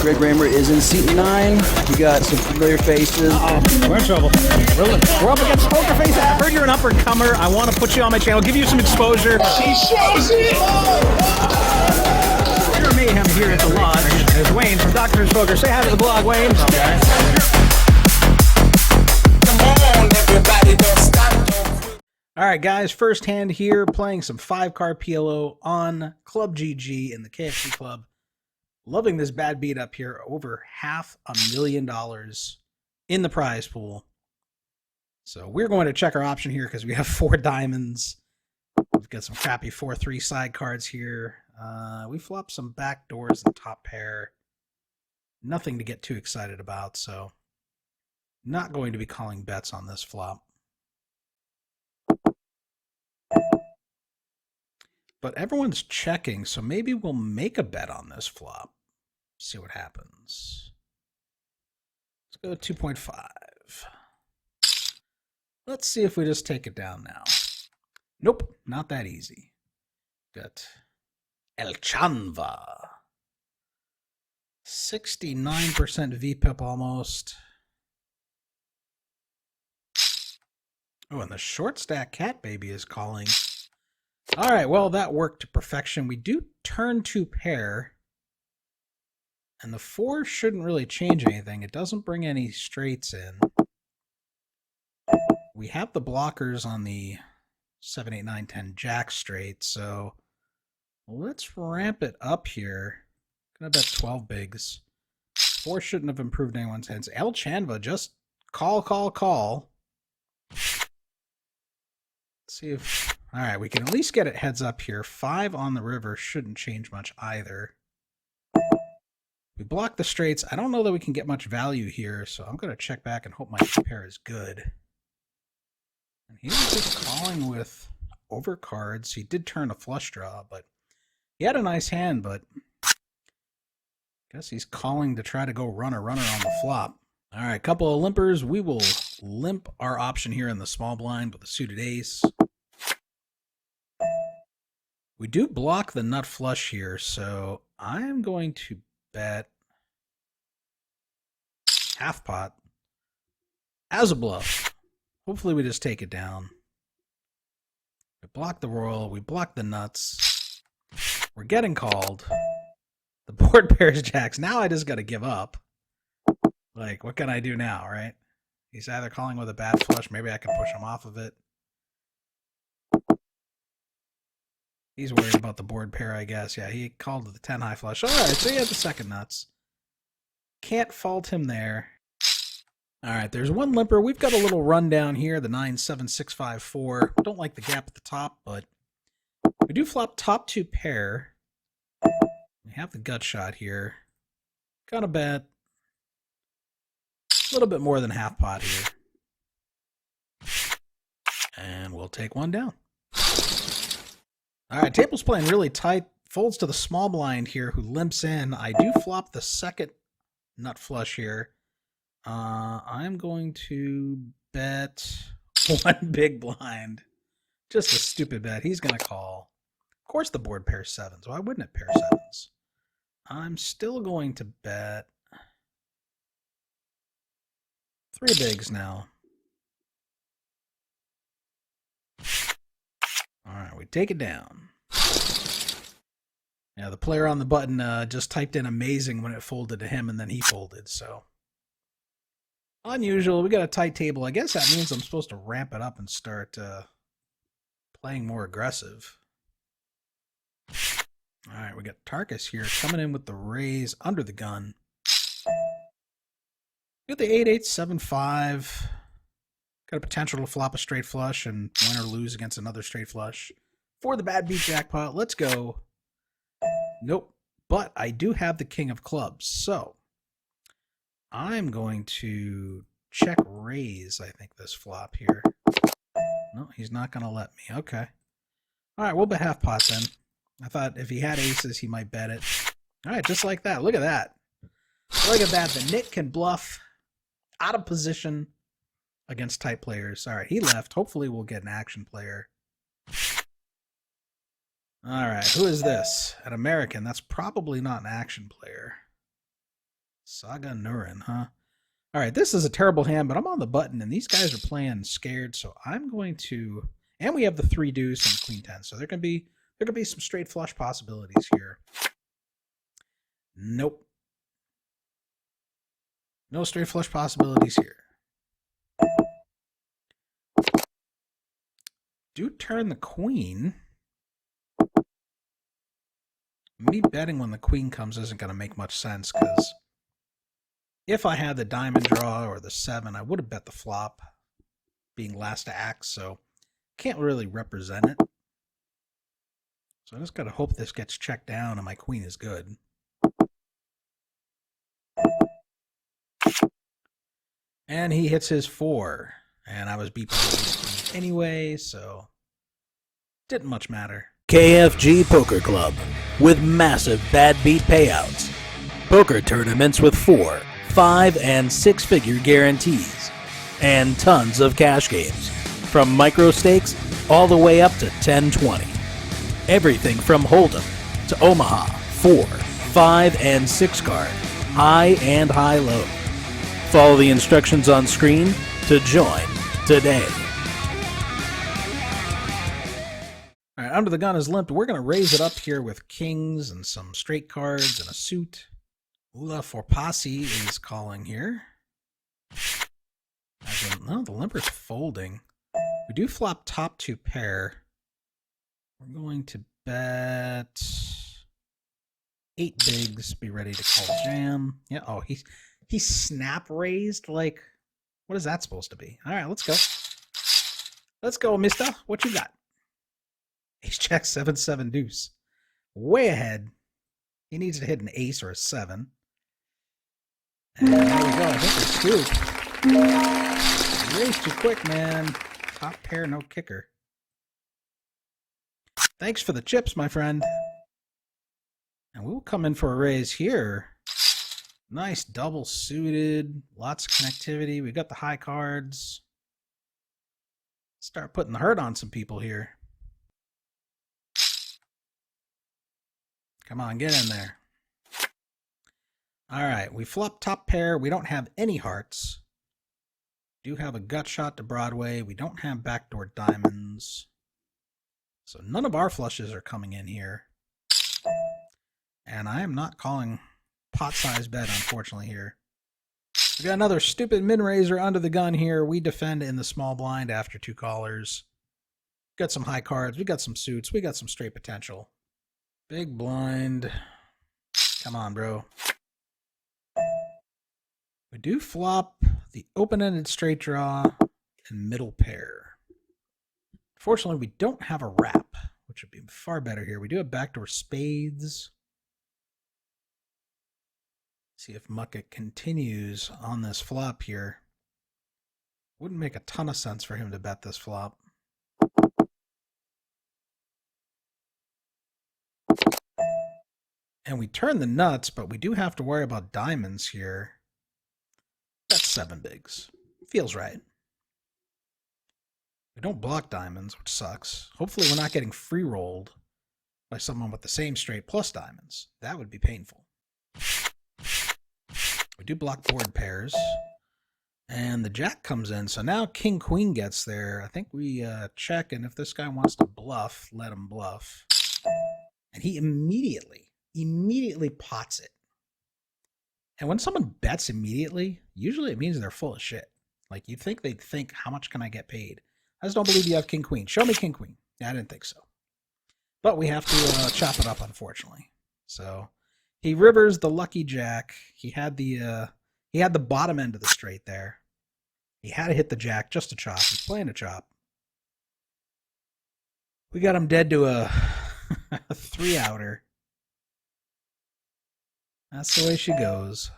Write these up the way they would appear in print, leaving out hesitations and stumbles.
Greg Raymer is in seat 9. We got some familiar faces. Uh-oh, we're in trouble. We're up against Poker Face. I heard you're an up-and-comer. I want to put you on my channel, give you some exposure. He shows it! Pure mayhem here at the lodge. There's Wayne from Doctor's Poker. Say hi to the blog, Wayne. Okay. Come on, everybody, don't stop. All right, guys, first hand here, playing some 5-card PLO on Club GG in the KFC Club. Loving this bad beat up here, over $500,000 in the prize pool. So we're going to check our option here because we have 4 diamonds. We've got some crappy 4-3 side cards here. We flopped some back doors and top pair. Nothing to get too excited about, so not going to be calling bets on this flop. But everyone's checking, so maybe we'll make a bet on this flop. See what happens. Let's go 2.5. Let's see if we just take it down now. Nope, not that easy. Got El Chanva. 69% VPIP almost. Oh, and the short stack cat baby is calling. All right, well, that worked to perfection. We do turn 2 pair, and the 4 shouldn't really change anything. It doesn't bring any straights in. We have the blockers on the 7, 8, 9, 10 jack straight, so let's ramp it up here. Gonna bet 12 bigs. 4 shouldn't have improved anyone's hands. El Chanva, just call. Let's see if... All right, we can at least get it heads up here. 5 on the river shouldn't change much either. We block the straights. I don't know that we can get much value here, so I'm going to check back and hope my pair is good. And he was just calling with overcards. He did turn a flush draw, but he had a nice hand, but I guess he's calling to try to go runner on the flop. All right, couple of limpers. We will limp our option here in the small blind with a suited ace. We do block the nut flush here, so I am going to bet half pot as a bluff. Hopefully we just take it down. We block the royal, we block the nuts. We're getting called. The board pairs jacks. Now I just got to give up. Like, what can I do now, right? He's either calling with a bad flush, maybe I can push him off of it. He's worried about the board pair, I guess. Yeah, he called with the 10 high flush. All right, so he had the second nuts. Can't fault him there. All right, there's one limper. We've got a little rundown here, the 9, 7, 6, 5, 4. Don't like the gap at the top, but we do flop top 2 pair. We have the gut shot here. Gonna bet a little bit more than half pot here. And we'll take one down. All right, table's playing really tight. Folds to the small blind here, who limps in. I do flop the second nut flush here. I'm going to bet 1 big blind. Just a stupid bet. He's going to call. Of course the board pairs 7s. Why wouldn't it pair 7s? I'm still going to bet 3 bigs now. All right, we take it down. Yeah, the player on the button just typed in amazing when it folded to him, and then he folded, so. Unusual. We got a tight table. I guess that means I'm supposed to ramp it up and start playing more aggressive. All right, we got Tarkus here coming in with the raise under the gun. We got the 8, 8, 7, 5. Got a potential to flop a straight flush and win or lose against another straight flush. For the bad beat jackpot, let's go. Nope, but I do have the king of clubs, so I'm going to check raise, I think, this flop here. No, he's not going to let me. Okay. All right, we'll bet half pot then. I thought if he had aces, he might bet it. All right, just like that. Look at that. Look at that. The nit can bluff out of position against tight players. All right, he left. Hopefully we'll get an action player. All right, who is this? An American. That's probably not an action player. Saga Nurin, huh? All right, this is a terrible hand, but I'm on the button, and these guys are playing scared, so I'm going to... And we have the 3 deuce and the queen 10, so there can be some straight flush possibilities here. Nope. No straight flush possibilities here. Do turn the queen. Me betting when the queen comes isn't going to make much sense, because if I had the diamond draw or the 7, I would have bet the flop, being last to act, so can't really represent it. So I just got to hope this gets checked down and my queen is good. And he hits his 4, and I was beeping anyway, so didn't much matter. KFG Poker Club, with massive bad beat payouts. Poker tournaments with 4, 5, and 6-figure guarantees. And tons of cash games, from micro stakes all the way up to 10-20. Everything from Hold'em to Omaha, 4, 5, and 6 card, high and high-low. Follow the instructions on screen to join today. All right, under the gun is limped. We're going to raise it up here with kings and some straight cards and a suit. Ula for Posse is calling here. No, the limper's folding. We do flop top 2 pair. We're going to bet 8 bigs. Be ready to call jam. Yeah. Oh, he snap raised. Like, what is that supposed to be? All right, let's go. Let's go, mister. What you got? Ace jack 7-7 deuce. Way ahead. He needs to hit an ace or a 7. And there we go. I think we scoop. Raised too quick, man. Top pair, no kicker. Thanks for the chips, my friend. And we'll come in for a raise here. Nice double suited. Lots of connectivity. We got the high cards. Start putting the hurt on some people here. Come on, get in there. All right, we flop top pair. We don't have any hearts. Do have a gut shot to Broadway. We don't have backdoor diamonds. So none of our flushes are coming in here. And I am not calling pot-sized bet, unfortunately, here. We got another stupid min-raiser under the gun here. We defend in the small blind after 2 callers. Got some high cards. We got some suits. We got some straight potential. Big blind. Come on, bro. We do flop the open-ended straight draw and middle pair. Fortunately, we don't have a wrap, which would be far better here. We do have backdoor spades. See if Muckett continues on this flop here. Wouldn't make a ton of sense for him to bet this flop. And we turn the nuts, but we do have to worry about diamonds here. That's 7 bigs. Feels right. We don't block diamonds, which sucks. Hopefully we're not getting free rolled by someone with the same straight plus diamonds. That would be painful. We do block board pairs. And the jack comes in, so now king queen gets there. I think we check, and if this guy wants to bluff, let him bluff. And he immediately pots it. And when someone bets immediately, usually it means they're full of shit. Like, you'd think they'd think, how much can I get paid? I just don't believe you have king queen. Show me king queen. Yeah, I didn't think so. But we have to chop it up, unfortunately. So he rivers the lucky jack. He had the bottom end of the straight there. He had to hit the jack just to chop. He's playing a chop. We got him dead to a 3-outer. That's the way she goes.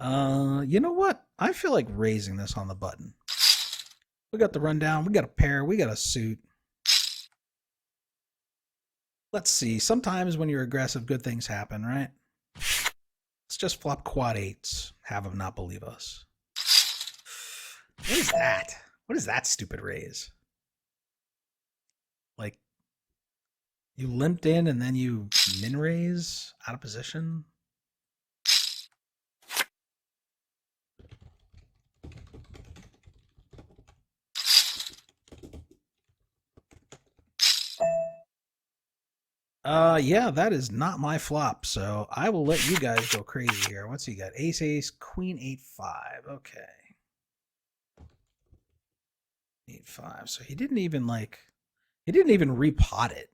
You know what? I feel like raising this on the button. We got the rundown. We got a pair. We got a suit. Let's see. Sometimes when you're aggressive, good things happen, right? Let's just flop quad 8s. Have them not believe us. What is that? What is that stupid raise? Like, you limped in and then you min raise out of position? Yeah, that is not my flop, so I will let you guys go crazy here. What's he got? Ace, ace, queen, 8-5. Okay. 8-5. So he didn't even repot it.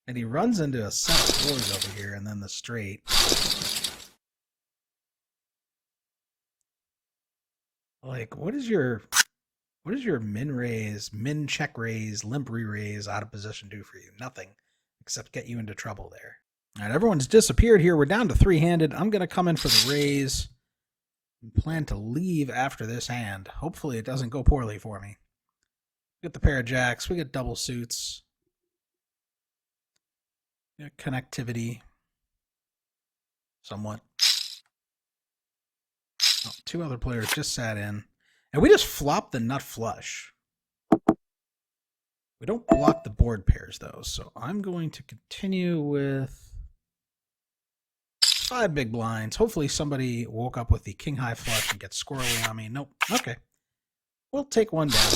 And he runs into a set of fours over here, and then the straight. Like, what is your min raise, min check raise, limp re-raise out of position do for you? Nothing, except get you into trouble there. All right, everyone's disappeared here. We're down to three-handed. I'm going to come in for the raise and plan to leave after this hand. Hopefully it doesn't go poorly for me. We get the pair of jacks. We get double suits. We got connectivity. Somewhat. Oh, two other players just sat in. And we just flopped the nut flush. We don't block the board pairs, though, so I'm going to continue with 5 big blinds. Hopefully somebody woke up with the king-high flush and gets squirrely on me. Nope. Okay. We'll take one down.